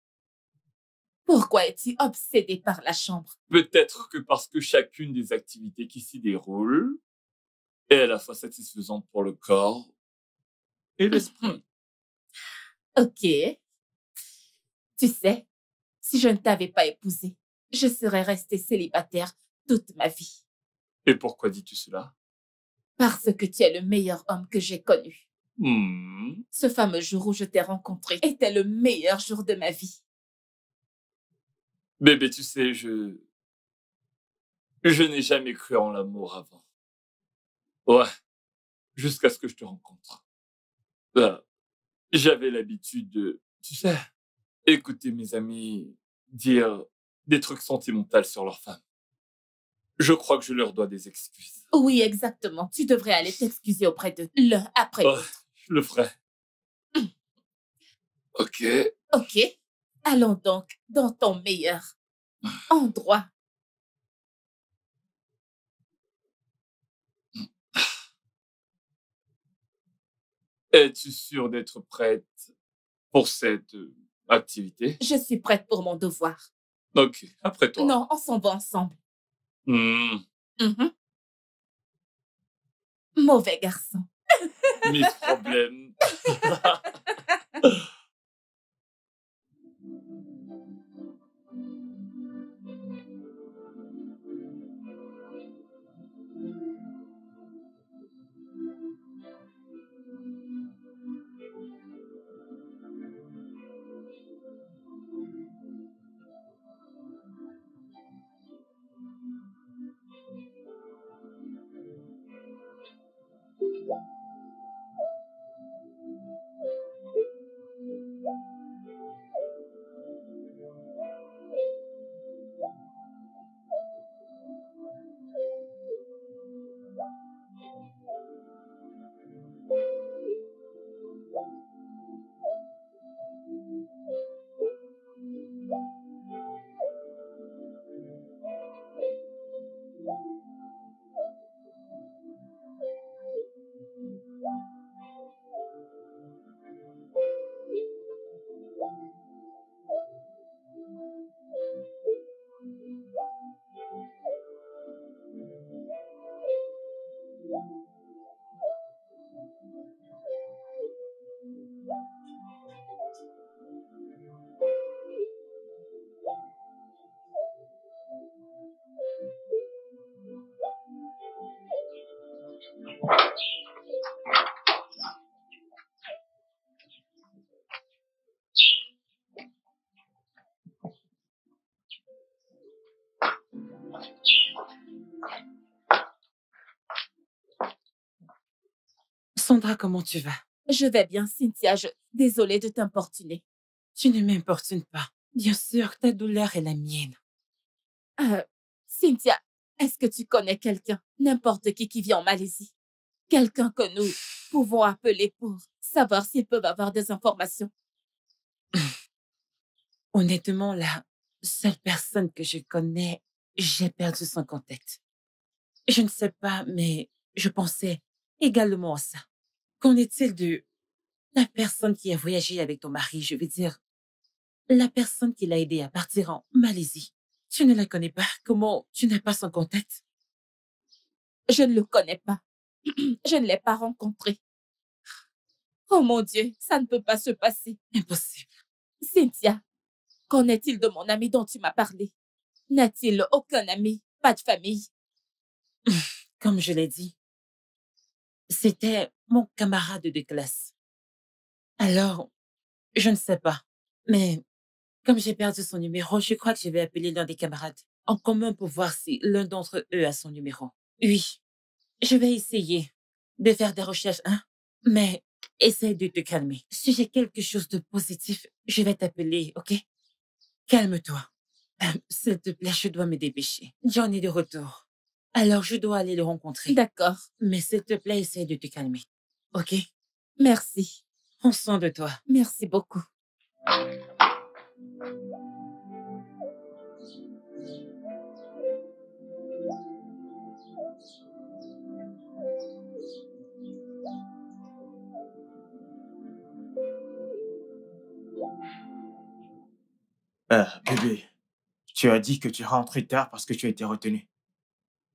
Pourquoi es-tu obsédé par la chambre? Peut-être que parce que chacune des activités qui s'y déroulent est à la fois satisfaisante pour le corps et l'esprit. Ok. Tu sais, si je ne t'avais pas épousé, je serais restée célibataire toute ma vie. Et pourquoi dis-tu cela? Parce que tu es le meilleur homme que j'ai connu. Hmm. Ce fameux jour où je t'ai rencontré était le meilleur jour de ma vie. Bébé, tu sais, je n'ai jamais cru en l'amour avant. Ouais, jusqu'à ce que je te rencontre. Là, j'avais l'habitude de, tu sais, écouter mes amis dire des trucs sentimentaux sur leurs femmes. Je crois que je leur dois des excuses. Oui, exactement. Tu devrais aller t'excuser auprès d'eux, l'un après Oh, l'autre. je le ferai. Ok. Ok. Allons donc dans ton meilleur endroit. Es-tu sûre d'être prête pour cette activité? Je suis prête pour mon devoir. Ok, après toi. Non, on s'en va ensemble. Hmm, Mhm. Mauvais garçon. mes problèmes. Sandra, comment tu vas? Je vais bien, Cynthia. Désolée de t'importuner. Tu ne m'importunes pas. Bien sûr, ta douleur est la mienne. Cynthia, est-ce que tu connais quelqu'un, n'importe qui vit en Malaisie? Quelqu'un que nous pouvons appeler pour savoir s'ils peuvent avoir des informations. Honnêtement, la seule personne que je connais, j'ai perdu son contact. Je ne sais pas, mais je pensais également à ça. Qu'en est-il de la personne qui a voyagé avec ton mari, je veux dire, la personne qui l'a aidé à partir en Malaisie? Tu ne la connais pas? Comment tu n'as pas son contact? Je ne le connais pas. Je ne l'ai pas rencontré. Oh mon Dieu, ça ne peut pas se passer. Impossible. Cynthia, qu'en est-il de mon ami dont tu m'as parlé? N'a-t-il aucun ami, pas de famille? Comme je l'ai dit, c'était mon camarade de classe. Alors, je ne sais pas, mais comme j'ai perdu son numéro, je crois que je vais appeler l'un des camarades en commun pour voir si l'un d'entre eux a son numéro. Oui, je vais essayer de faire des recherches, hein, mais essaie de te calmer. Si j'ai quelque chose de positif, je vais t'appeler, ok? Calme-toi. S'il te plaît, je dois me dépêcher. John est de retour. Alors, je dois aller le rencontrer. D'accord. Mais s'il te plaît, essaie de te calmer. OK? Merci. Prends soin de toi. Merci beaucoup. Bébé, tu as dit que tu rentrais tard parce que tu as été retenu.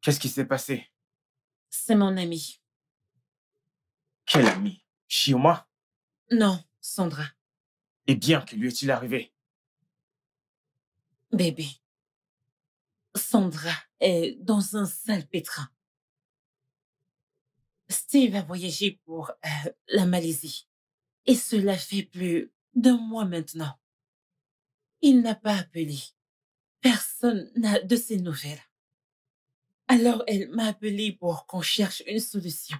Qu'est-ce qui s'est passé? C'est mon ami. Quel ami? Chioma? Non, Sandra. Eh bien, que lui est-il arrivé? Bébé. Sandra est dans un sale pétrin. Steve a voyagé pour la Malaisie. Et cela fait plus d'un mois maintenant. Il n'a pas appelé. Personne n'a de ses nouvelles. Alors elle m'a appelé pour qu'on cherche une solution.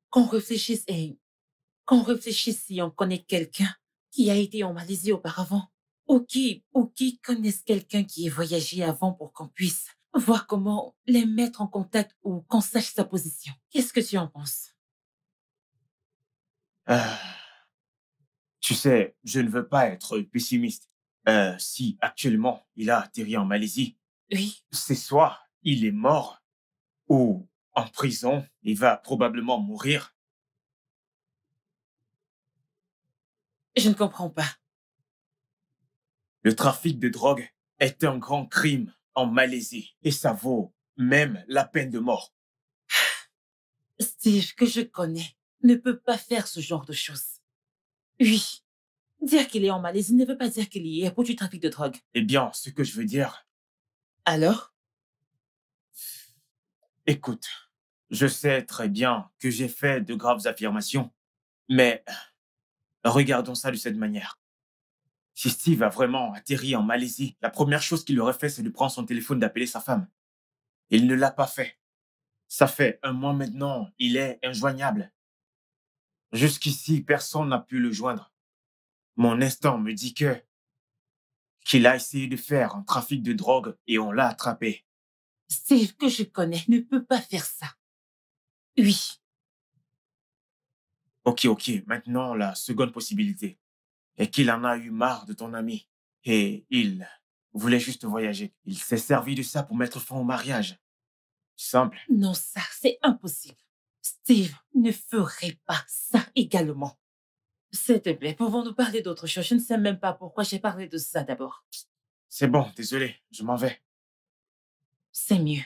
Qu'on réfléchisse si on connaît quelqu'un qui a été en Malaisie auparavant. Ou qui connaissent quelqu'un qui est voyagé avant pour qu'on puisse voir comment les mettre en contact ou qu'on sache sa position. Qu'est-ce que tu en penses? Tu sais, je ne veux pas être pessimiste. Si actuellement il a atterri en Malaisie, Oui, c'est soit il est mort ou en prison, il va probablement mourir. je ne comprends pas. Le trafic de drogue est un grand crime en Malaisie et ça vaut même la peine de mort. Steve, que je connais, ne peut pas faire ce genre de choses. Oui, dire qu'il est en Malaisie ne veut pas dire qu'il y est pour du trafic de drogue. Eh bien, ce que je veux dire, Alors? écoute, je sais très bien que j'ai fait de graves affirmations, mais regardons ça de cette manière. Si Steve a vraiment atterri en Malaisie, la première chose qu'il aurait fait, c'est de prendre son téléphone, d'appeler sa femme. Il ne l'a pas fait. Ça fait un mois maintenant, il est injoignable. Jusqu'ici, personne n'a pu le joindre. Mon instinct me dit qu'il a essayé de faire un trafic de drogue et on l'a attrapé. Steve, que je connais, ne peut pas faire ça. Oui, Ok, maintenant la seconde possibilité est qu'il en a eu marre de ton ami et il voulait juste voyager. Il s'est servi de ça pour mettre fin au mariage. Simple. non, ça, c'est impossible. Steve ne ferait pas ça également. S'il te plaît, pouvons-nous parler d'autre chose? Je ne sais même pas pourquoi j'ai parlé de ça d'abord. C'est bon, désolé, je m'en vais. C'est mieux.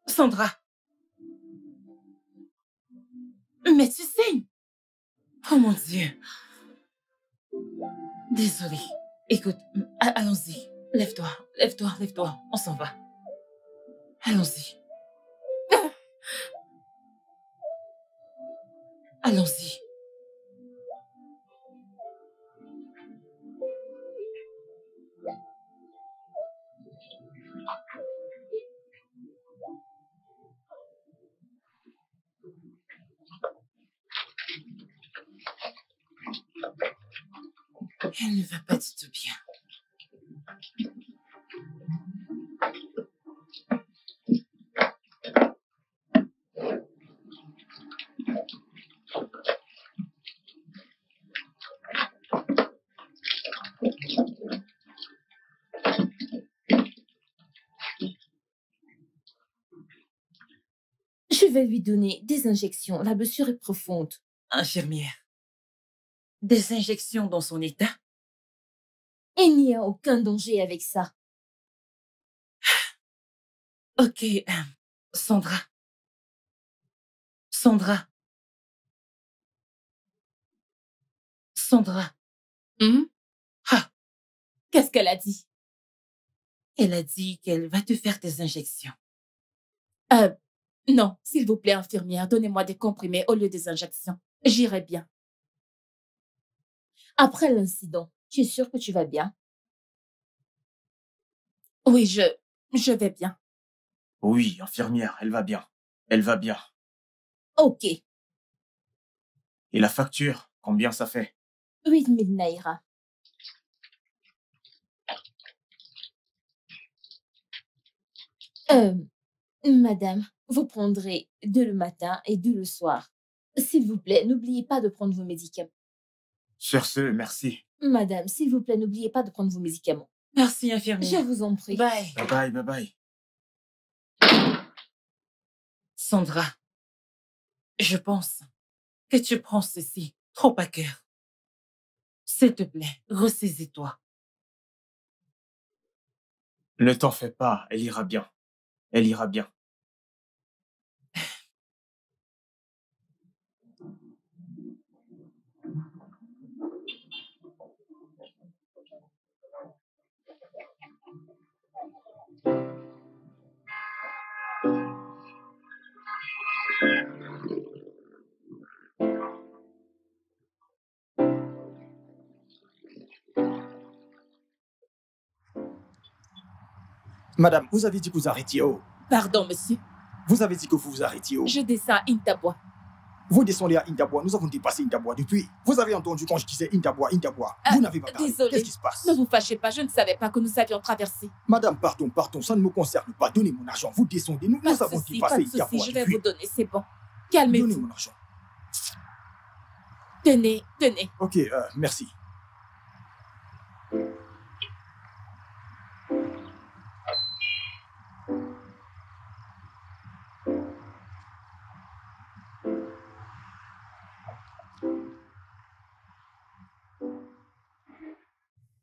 Sandra. Mais tu saignes. Oh mon Dieu. Désolée. Écoute, allons-y. Lève-toi, lève-toi, lève-toi. On s'en va. Allons-y. Allons-y. Elle ne va pas du tout bien. Je vais lui donner des injections. La blessure est profonde. Infirmière, des injections dans son état? Il n'y a aucun danger avec ça. Ok, Sandra. Sandra. Sandra. Ah, Qu'est-ce qu'elle a dit? elle a dit qu'elle va te faire des injections. Non, s'il vous plaît, infirmière, donnez-moi des comprimés au lieu des injections. J'irai bien. Après l'incident, tu es sûre que tu vas bien? Oui, je vais bien. Oui, infirmière, elle va bien. Elle va bien. Ok, Et la facture, combien ça fait? 8000 naira. Madame, vous prendrez deux le matin et deux le soir. S'il vous plaît, n'oubliez pas de prendre vos médicaments. Sur ce, merci. Madame, s'il vous plaît, n'oubliez pas de prendre vos médicaments. Merci, Je infirmière. vous en prie. Bye. Bye bye, bye bye. Sandra, je pense que tu prends ceci trop à cœur. S'il te plaît, ressaisis-toi. Ne t'en fais pas, elle ira bien. Elle ira bien. Madame, vous avez dit que vous arrêtiez où? Pardon, monsieur. Vous avez dit que vous vous arrêtiez où? Je descends à Intabwa. Vous descendez à Intabwa, nous avons dépassé Intabwa depuis. Vous avez entendu quand je disais Intabwa, Intabwa. Vous n'avez pas parlé. Désolée. Qu'est-ce qui se passe? Ne vous fâchez pas, je ne savais pas que nous avions traversé. Madame, pardon, ça ne me concerne pas. Donnez mon argent, vous descendez. Nous Pas de avons souci, pas dépassé de souci, Intabwa je vais depuis. vous donner, c'est bon. Donnez Calmez-vous. mon argent. Tenez, tenez. Ok, merci.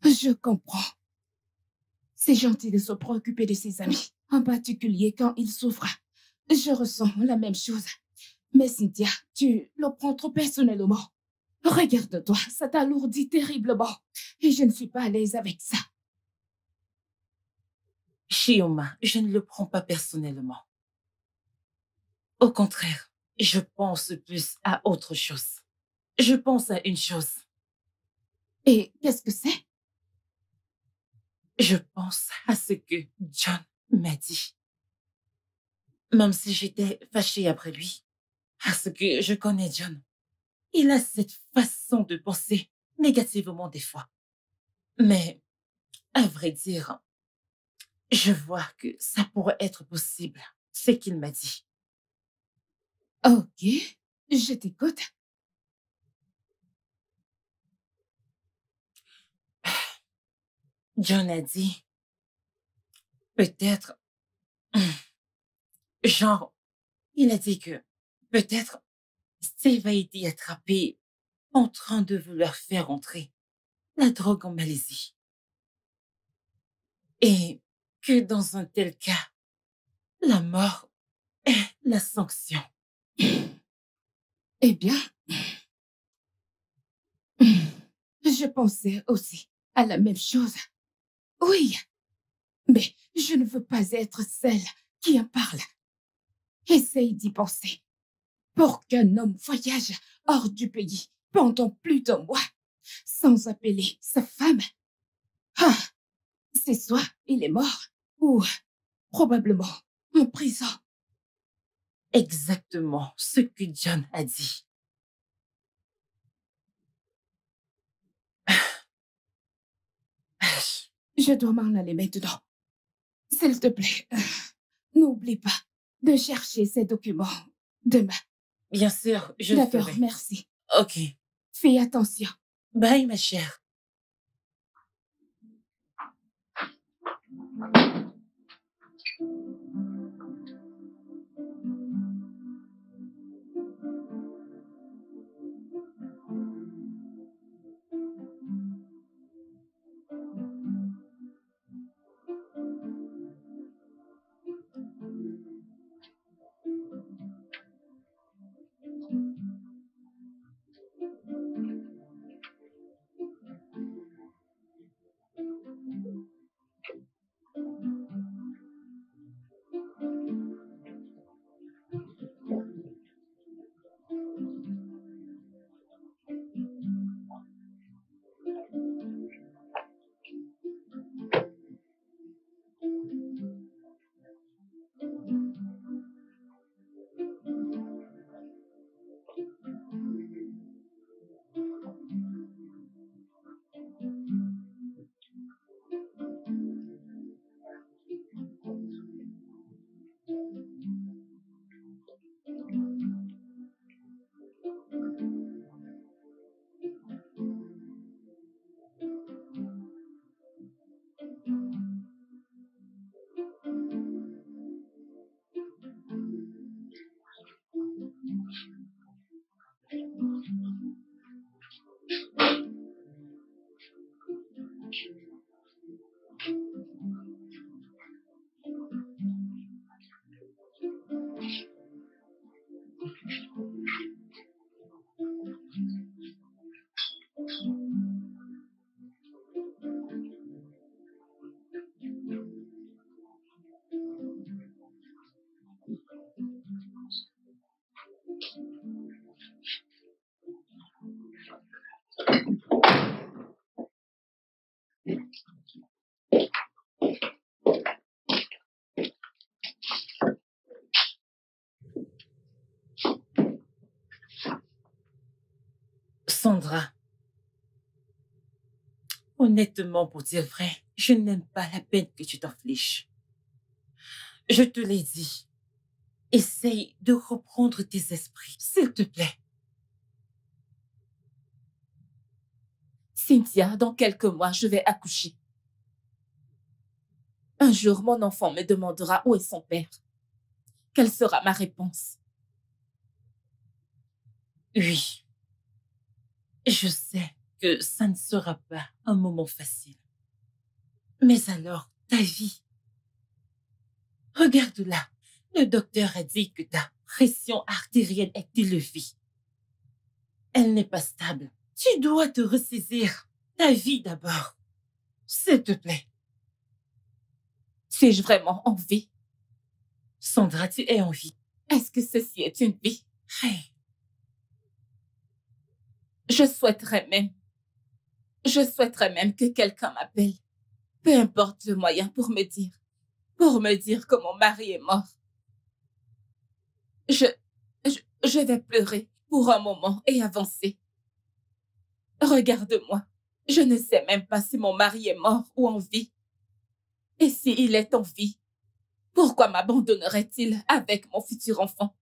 Je comprends. C'est gentil de se préoccuper de ses amis, en particulier quand ils souffrent. Je ressens la même chose. Mais Cynthia, tu le prends trop personnellement. Regarde-toi, ça t'alourdit terriblement. Et je ne suis pas à l'aise avec ça. Chioma, je ne le prends pas personnellement. Au contraire, je pense plus à autre chose. Je pense à une chose. Et qu'est-ce que c'est? Je pense à ce que John m'a dit. Même si j'étais fâchée après lui, parce que je connais John. Il a cette façon de penser négativement des fois. Mais, à vrai dire, je vois que ça pourrait être possible, ce qu'il m'a dit. Ok, je t'écoute. John a dit, peut-être, genre, il a dit que peut-être Steve a été attrapé en train de vouloir faire entrer la drogue en Malaisie. Et que dans un tel cas, la mort est la sanction. Eh bien, je pensais aussi à la même chose. Oui, mais je ne veux pas être celle qui en parle. Essaye d'y penser. Pour qu'un homme voyage hors du pays pendant plus d'un mois, sans appeler sa femme, ah, c'est soit il est mort, ou probablement en prison. Exactement ce que John a dit. Je dois m'en aller maintenant. S'il te plaît, n'oublie pas de chercher ces documents demain. Bien sûr, je le D'accord, ferai. merci. Ok. Fais attention. Bye, ma chère. Sandra, honnêtement, pour dire vrai, je n'aime pas la peine que tu t'infliges. Je te l'ai dit. Essaye de reprendre tes esprits, s'il te plaît. Cynthia, dans quelques mois, je vais accoucher. Un jour, mon enfant me demandera où est son père. Quelle sera ma réponse? Oui, je sais que ça ne sera pas un moment facile. Mais alors, ta vie. Regarde-la. Le docteur a dit que ta pression artérielle est élevée. Elle n'est pas stable. Tu dois te ressaisir. Ta vie d'abord. S'il te plaît. Suis-je vraiment en vie? Sandra, tu es en vie. Est-ce que ceci est une vie? Hey. Je souhaiterais même que quelqu'un m'appelle. Peu importe le moyen pour me dire que mon mari est mort. Je vais pleurer pour un moment et avancer. Regarde-moi. Je ne sais même pas si mon mari est mort ou en vie. Et s'il est en vie, pourquoi m'abandonnerait-il avec mon futur enfant?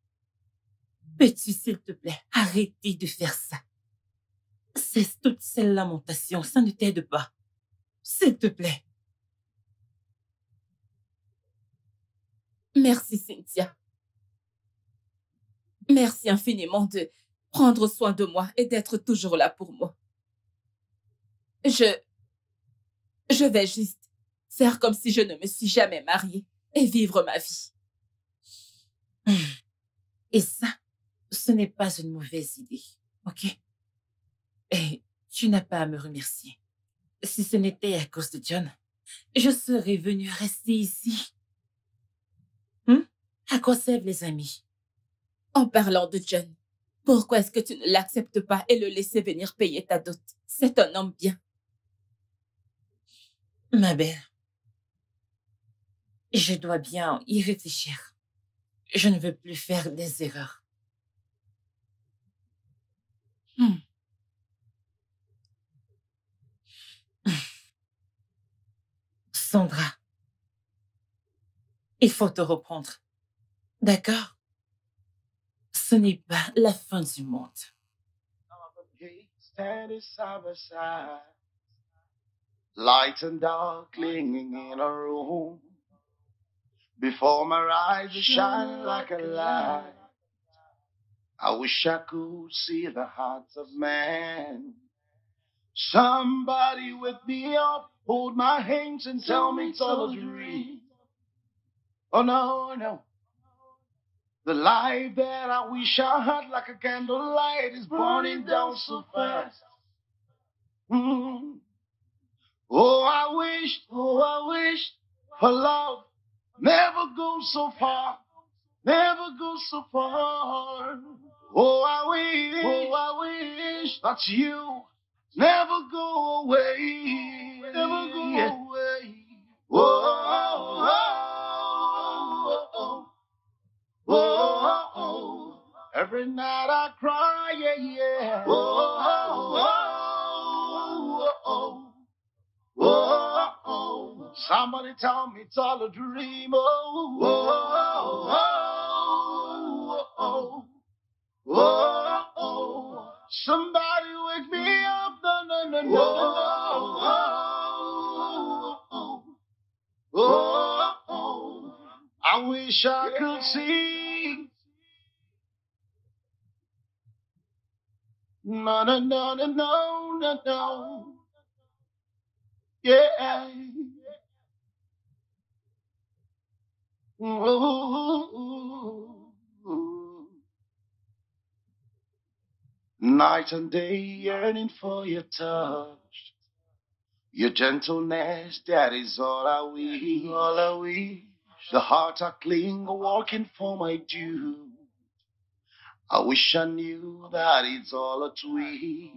Peux-tu, s'il te plaît, arrêter de faire ça? Cesse toutes ces lamentations, ça ne t'aide pas. S'il te plaît. Merci, Cynthia. Merci infiniment de prendre soin de moi et d'être toujours là pour moi. Je vais juste faire comme si je ne me suis jamais mariée et vivre ma vie. Et ça, ce n'est pas une mauvaise idée, ok? Et tu n'as pas à me remercier. Si ce n'était à cause de John, je serais venue rester ici. À quoi servent les amis? En parlant de John, pourquoi est-ce que tu ne l'acceptes pas et le laisses venir payer ta dot? C'est un homme bien. Ma belle, je dois bien y réfléchir. Je ne veux plus faire des erreurs. Sandra, il faut te reprendre. D'accord? Ce n'est pas la fin du monde. Standing side by side, light and dark clinging in a room. Before my eyes, it shine like a light. I wish I could see the hearts of man. Somebody wake me up, hold my hands and tell me it's all a dream. Oh no, no. The life that I wish I had like a candlelight is burning down so fast. Oh, I wish for love never goes so far, never goes so far. Oh, I wish that you never go away, never go away. Oh, oh, oh, oh, oh. Every night I cry, yeah, yeah. Oh, oh, oh, oh, oh. Somebody tell me it's all a dream. Oh, oh, oh, oh, oh, oh. Somebody wake me up, no, no, no, no. Oh, oh, oh, oh. I wish I could see. No, no, no, no, no, no, no. Yeah. Ooh. Night and day yearning for your touch. Your gentleness, that is all I wish. All I wish. The heart I cling, walking for my due. I wish I knew that it's all a tweet.